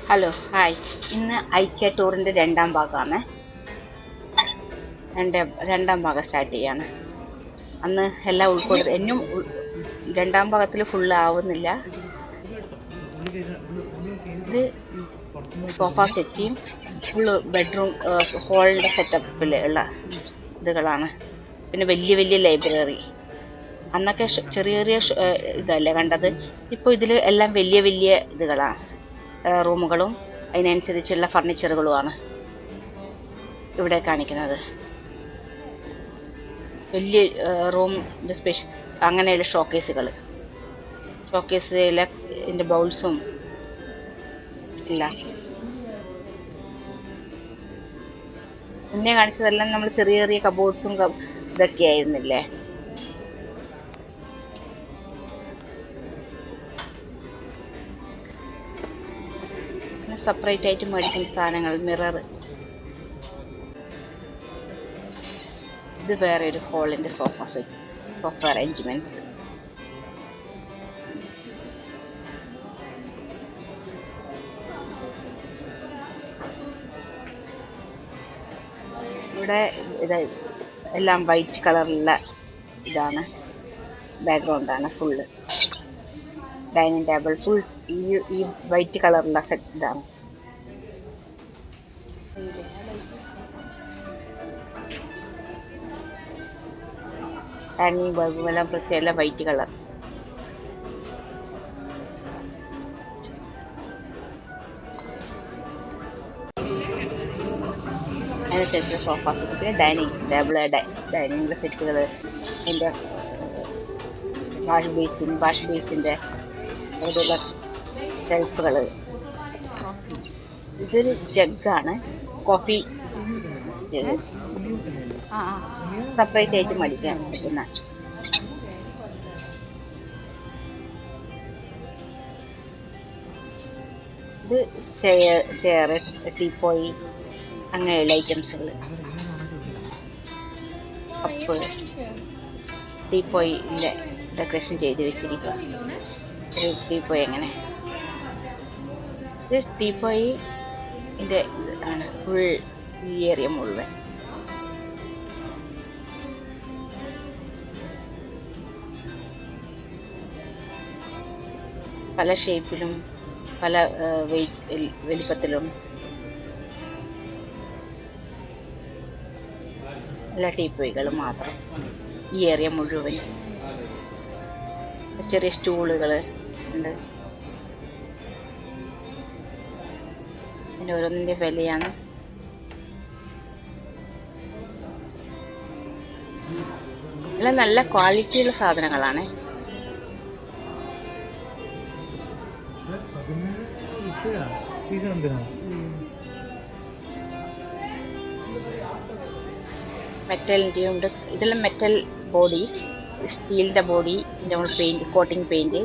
Hello hi. ഇന്ന് ഐക്യ ടൂറിൻ്റെ രണ്ടാം ഭാഗമാണ്. രണ്ടാം ഭാഗം സ്റ്റാർട്ട് ചെയ്യാണ്. അന്ന് എല്ലാം ഉൾപ്പെടുത്തി എന്നും രണ്ടാം ഭാഗത്തിൽ ഫുള്ള് ആവുന്നില്ല. ഇത് സോഫ സെറ്റിയും ഫുള്ള് ബെഡ്റൂം ഹോളിൻ്റെ സെറ്റപ്പിൽ ഉള്ള ഇതുകളാണ്. പിന്നെ വലിയ വലിയ ലൈബ്രറി. അന്നൊക്കെ ചെറിയ ചെറിയ ഇതല്ലേ കണ്ടത്. ഇപ്പോൾ ഇതിൽ എല്ലാം വലിയ വലിയ ഇതുകളാണ്. റൂമുകളും അതിനനുസരിച്ചുള്ള ഫർണിച്ചറുകളുമാണ് ഇവിടെ കാണിക്കുന്നത്. വലിയ റൂമിൻ്റെ സ്പെഷ്യൽ അങ്ങനെയുള്ള ഷോക്കേസിലെ ഇതിൻ്റെ ബൗൾസും ഇല്ല. മുന്നേ കാണിച്ചതെല്ലാം നമ്മൾ ചെറിയ ചെറിയ കബോർഡ്സും ഇതൊക്കെ ആയിരുന്നില്ലേ. സെപ്പറേറ്റ് ആയിട്ട് മേടിക്കുന്ന സാധനങ്ങൾ, മിറർ. ഇത് വേറെ ഒരു ഹോളിൻ്റെ സോഫ അറേഞ്ച്മെന്റ്സ്. ഇവിടെ എല്ലാം വൈറ്റ് കളറിലുള്ള ഇതാണ്, ബാക്ക്ഗ്രൗണ്ടാണ്. ഫുള്ള് ഡൈനിങ് ടേബിൾ ഫുൾ ഈ വൈറ്റ് കളറുള്ള ഇതാണ്. ഹാങ്ങിങ് ബൾബും എല്ലാം പ്രത്യേക വൈറ്റ് കളർ. അതിനനുസരിച്ച് sofa set, dining table, dining സെറ്റുകൾ, അതിൻ്റെ വാഷ് ബേസിൻ്റെ അതുപോലെ ഷെൽഫുകൾ. ഇതൊരു ജഗ്ഗാണ്, കോഫി ജഗ്. സെപ്പറേറ്റ് ആയിട്ട് മേടിക്കാൻ പറ്റുന്ന. ഇത് ചെയർ, ടീപ്പോയി, അങ്ങനെയുള്ള ഐറ്റംസുകൾ. കപ്പ്, ടീപ്പോയിൻ്റെ ഡെക്കറേഷൻ ചെയ്ത് വെച്ചിരിക്കുക. ഒരു ടീപ്പോയി അങ്ങനെ. ഇത് ടീപ്പോയി ഇതിൻ്റെ ആണ് ഫുൾ ഈ ഏരിയ മുഴുവൻ. പല ഷേപ്പിലും പല വലിപ്പത്തിലും എല്ലാ ടീപ്പോയികൾ മാത്രം ഈ ഏരിയ മുഴുവൻ. ചെറിയ സ്റ്റൂളുകൾ ഉണ്ട്. അതിൻ്റെ ഓരോന്നിൻ്റെ വിലയാണ്. എല്ലാം നല്ല ക്വാളിറ്റിയുള്ള സാധനങ്ങളാണ്. മെറ്റലിൻ്റെ ഉണ്ട്. ഇതെല്ലാം മെറ്റൽ ബോഡി, സ്റ്റീലിൻ്റെ ബോഡി, ഇതിൻ്റെ നമ്മൾ പെയിൻറ്റ്, കോട്ടിങ് പെയിൻറ്റ്.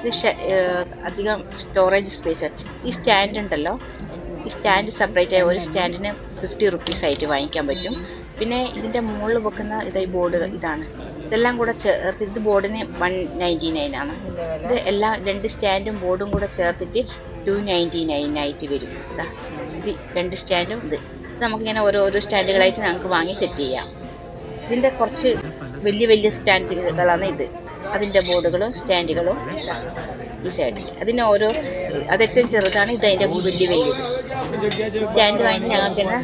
ഇത് അധികം സ്റ്റോറേജ് സ്പേസ്. ഈ സ്റ്റാൻഡ് ഉണ്ടല്ലോ, ഈ സ്റ്റാൻഡ് സെപ്പറേറ്റ് ആയി ഒരു സ്റ്റാൻഡിന് 50 റുപ്പീസ് ആയിട്ട് വാങ്ങിക്കാൻ പറ്റും. പിന്നെ ഇതിൻ്റെ മുകളിൽ വെക്കുന്ന ഈ ബോർഡ് ഇതാണ്. ഇതെല്ലാം കൂടെ ചേർത്ത് ഇത് ബോർഡിന് 199 ആണ്. ഇത് എല്ലാം രണ്ട് സ്റ്റാൻഡും ബോർഡും കൂടെ ചേർത്തിട്ട് 299 ആയിട്ട് വരും. ഇത് രണ്ട് സ്റ്റാൻഡും ഇത് നമുക്കിങ്ങനെ ഓരോ സ്റ്റാൻഡുകളായിട്ട് നമുക്ക് വാങ്ങി സെറ്റ് ചെയ്യാം. ഇതിൻ്റെ കുറച്ച് വലിയ വലിയ സ്റ്റാൻഡുകളാണ് ഇത്. അതിൻ്റെ ബോർഡുകളും സ്റ്റാൻഡുകളും ഈ സൈഡിൽ. അതിന് അതേറ്റവും ചെറുതാണ്, ഇത് അതിൻ്റെ വല്യത്. സ്റ്റാൻഡ് വാങ്ങി ഞങ്ങൾക്ക് തന്നെ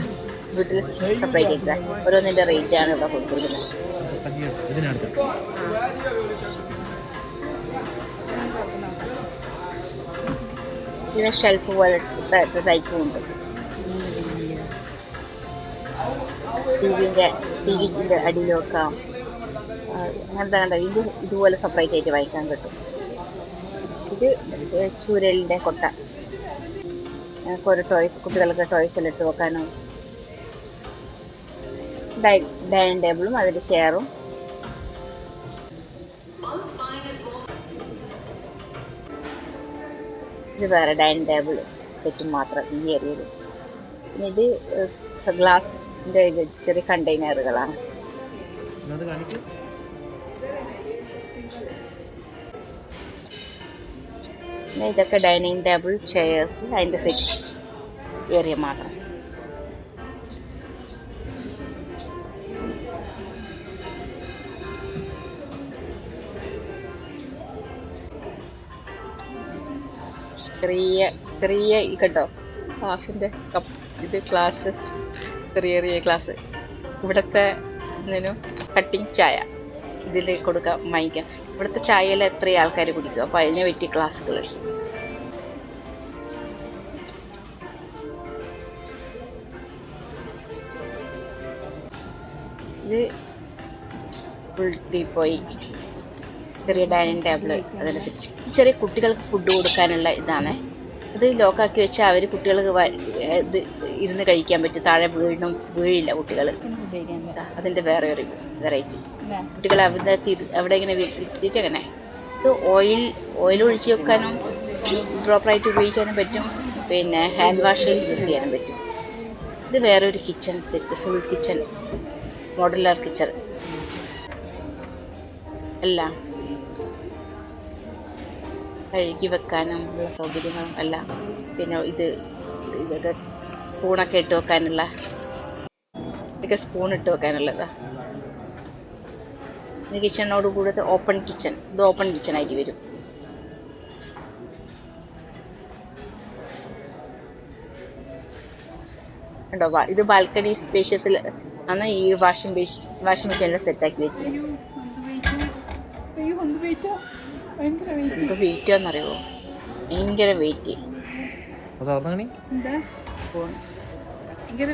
വീട്ടിൽ സെപ്പറേറ്റ് ചെയ്താൽ ഓരോന്നിൻ്റെ റേറ്റാണ് ഇവിടെ കൊടുത്തിരിക്കുന്നത്. ഇതിന് ഷെൽഫ് പോലത്തെ ടൈപ്പും ഉണ്ട്. ടിവിൻ്റെ അടിയിൽ വെക്കാം. അങ്ങനത്തെ കണ്ട ഇതുപോലെ സെപ്പറേറ്റ് ആയിട്ട് വാങ്ങിക്കാൻ കിട്ടും. ഇത് ചൂരലിൻ്റെ കൊട്ട, ഓരോ കുട്ടികൾക്ക് ടോയ്സെല്ലാം ഇട്ട് വെക്കാനും. ഡൈനിങ് ടേബിളും അതിൻ്റെ ചെയറും. ഇത് വേറെ ഡൈനിങ് ടേബിൾ സെറ്റും മാത്രം ഈ ഏരിയയിൽ. പിന്നെ ഇത് ഗ്ലാസിൻ്റെ ചെറിയ കണ്ടെയ്നറുകളാണ്. പിന്നെ ഇതൊക്കെ ഡൈനിങ് ടേബിൾ, ചെയർസ്, അതിൻ്റെ സെറ്റ് ഏരിയ മാത്രം. ചെറിയ ചെറിയ കേട്ടോ ക്ലാസ്സിൻ്റെ ഇത് ക്ലാസ്, ചെറിയ ചെറിയ ക്ലാസ്. ഇവിടുത്തെ കട്ടിങ് ചായ ഇതിൽ കൊടുക്കാം, വാങ്ങിക്കാം. ഇവിടുത്തെ ചായയിൽ എത്ര ആൾക്കാർ കുടിക്കും, അപ്പോൾ അതിനെ പറ്റിയ ക്ലാസ്സുകൾ. ഇത് ഫുൾ ടീപ്പോയി, ചെറിയ ഡൈനിങ് ടേബിള്, അതിനെ സെറ്റ്. ചെറിയ കുട്ടികൾക്ക് ഫുഡ് കൊടുക്കാനുള്ള ഇതാണ്. അത് ലോക്കാക്കി വെച്ചാൽ അവർ കുട്ടികൾക്ക് ഇത് ഇരുന്ന് കഴിക്കാൻ പറ്റും. താഴെ വീഴില്ല കുട്ടികൾ. അതിൻ്റെ വേറെ ഒരു വെറൈറ്റി. കുട്ടികൾ അവിടെ ഇങ്ങനെ ഇരുത്തിയിട്ട് അങ്ങനെ ഇത് ഓയിൽ ഒഴിച്ച് വെക്കാനും പ്രോപ്പറായിട്ട് ഉപയോഗിക്കാനും പറ്റും. പിന്നെ ഹാൻഡ് വാഷ് യൂസ് ചെയ്യാനും പറ്റും. ഇത് വേറൊരു kitchen set, full kitchen, modular kitchen എല്ലാം കഴുകി വെക്കാനും ഉള്ള സൗകര്യങ്ങളും എല്ലാം. പിന്നെ ഇതൊക്കെ സ്പൂണൊക്കെ ഇട്ട് വെക്കാനുള്ള, ഇതൊക്കെ സ്പൂൺ ഇട്ട് വെക്കാനുള്ളതാ. കിച്ചണിനോട് കൂടെ ഓപ്പൺ കിച്ചൺ, ഇത് ഓപ്പൺ കിച്ചണായിട്ട് വരും. ഉണ്ടോ, ഇത് ബാൽക്കണി സ്പേഷ്യസിൽ ആണ് ഈ വാഷിംഗ് മെഷീനിൽ സെറ്റാക്കി വെച്ചത്. എന്ത് വെയിറ്റാന്നറിയോ, ഭയങ്കര വെയിറ്റ്.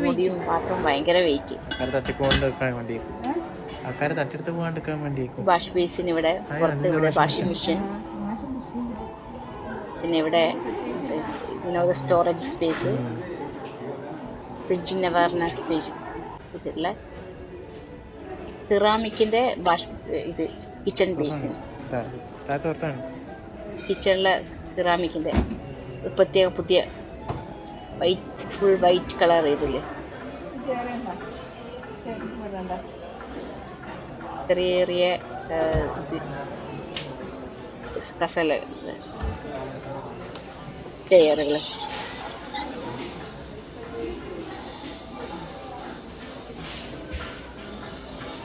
മുടിയും പാത്രം ഭയങ്കര വെയിറ്റ്. വാഷ് ബേസിന് ഇവിടെ പുറത്ത്, ഇവിടെ വാഷിംഗ് മെഷീൻ. പിന്നെ ഇവിടെ സ്റ്റോറേജ് സ്പേസ്, ഫ്രിഡ്ജിൻ്റെ വേറെ സ്പേസ് വെച്ചിട്ടുള്ള സിറാമിക്കിൻ്റെ വാഷ് ഇത് കിച്ചൺ ബേസിന്. കിച്ചണിലെ സിറാമിക്കിൻ്റെ പ്രത്യേക പുതിയ വൈറ്റ്, ഫുൾ വൈറ്റ് കളർ ചെയ്തില്ലേ, ചെറിയ ചെറിയ കസല ചെയറുകൾ.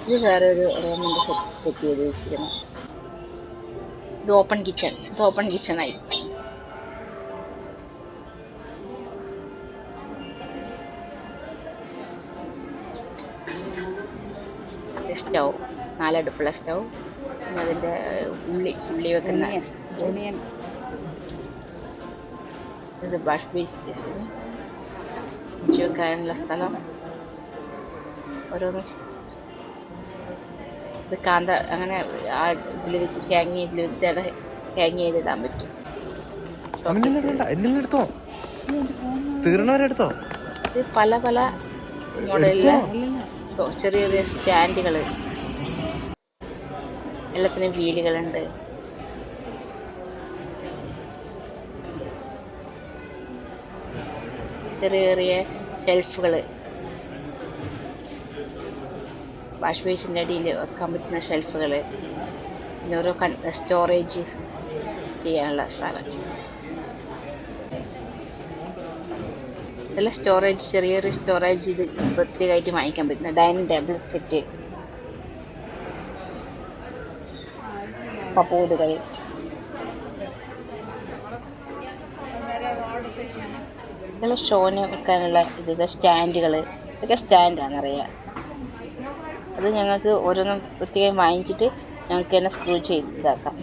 ഇത് വേറെ ഒരു റൂമിൻ്റെ സെറ്റ് ചെയ്ത് വെച്ചിരിക്കണം. ഇത് ഓപ്പൺ കിച്ചൺ, ഇത് ഓപ്പൺ കിച്ചണായി. സ്റ്റൗ, 4 അടുപ്പുള്ള സ്റ്റൗ. പിന്നെ അതിൻ്റെ ഉള്ളി വെക്കുന്ന ഇത് വാഷ് ബേസിന് ഇഞ്ചി വെക്കാനുള്ള സ്ഥലം. ഓരോന്ന് ഇത് കാന്ത അങ്ങനെ ആ ഇതിൽ വെച്ചിട്ട് ഇതിൽ വെച്ചിട്ട് അത് ഹാങ് ചെയ്തിടാൻ പറ്റും. ഇത് പല പല മോഡലിലെ ചെറിയ ചെറിയ സ്റ്റാൻഡുകൾ, എല്ലാത്തിനും വീലുകളുണ്ട്. ചെറിയ ചെറിയ ഷെൽഫുകൾ, വാഷ് ബേസിൻ്റെ അടിയിൽ വെക്കാൻ പറ്റുന്ന ഷെൽഫുകൾ. പിന്നെ ഓരോ സ്റ്റോറേജ് ചെയ്യാനുള്ള സ്ഥലം. ഇതെല്ലാം സ്റ്റോറേജ്, ചെറിയ ചെറിയ സ്റ്റോറേജ്. ഇത് പ്രത്യേകമായിട്ട് വാങ്ങിക്കാൻ പറ്റുന്ന ഡൈനിങ് ടേബിൾ സെറ്റ്, കപ്പോടുകൾ. ഇതെല്ലാം ഷോന് വെക്കാനുള്ള ഇത് സ്റ്റാൻഡുകൾ. ഇതൊക്കെ സ്റ്റാൻഡാണെന്നറിയാം. അത് ഞങ്ങൾക്ക് ഓരോന്നും പ്രത്യേകം വാങ്ങിച്ചിട്ട് ഞങ്ങൾക്ക് തന്നെ സ്ക്രൂ ചെയ്ത് ഇതാക്കാം.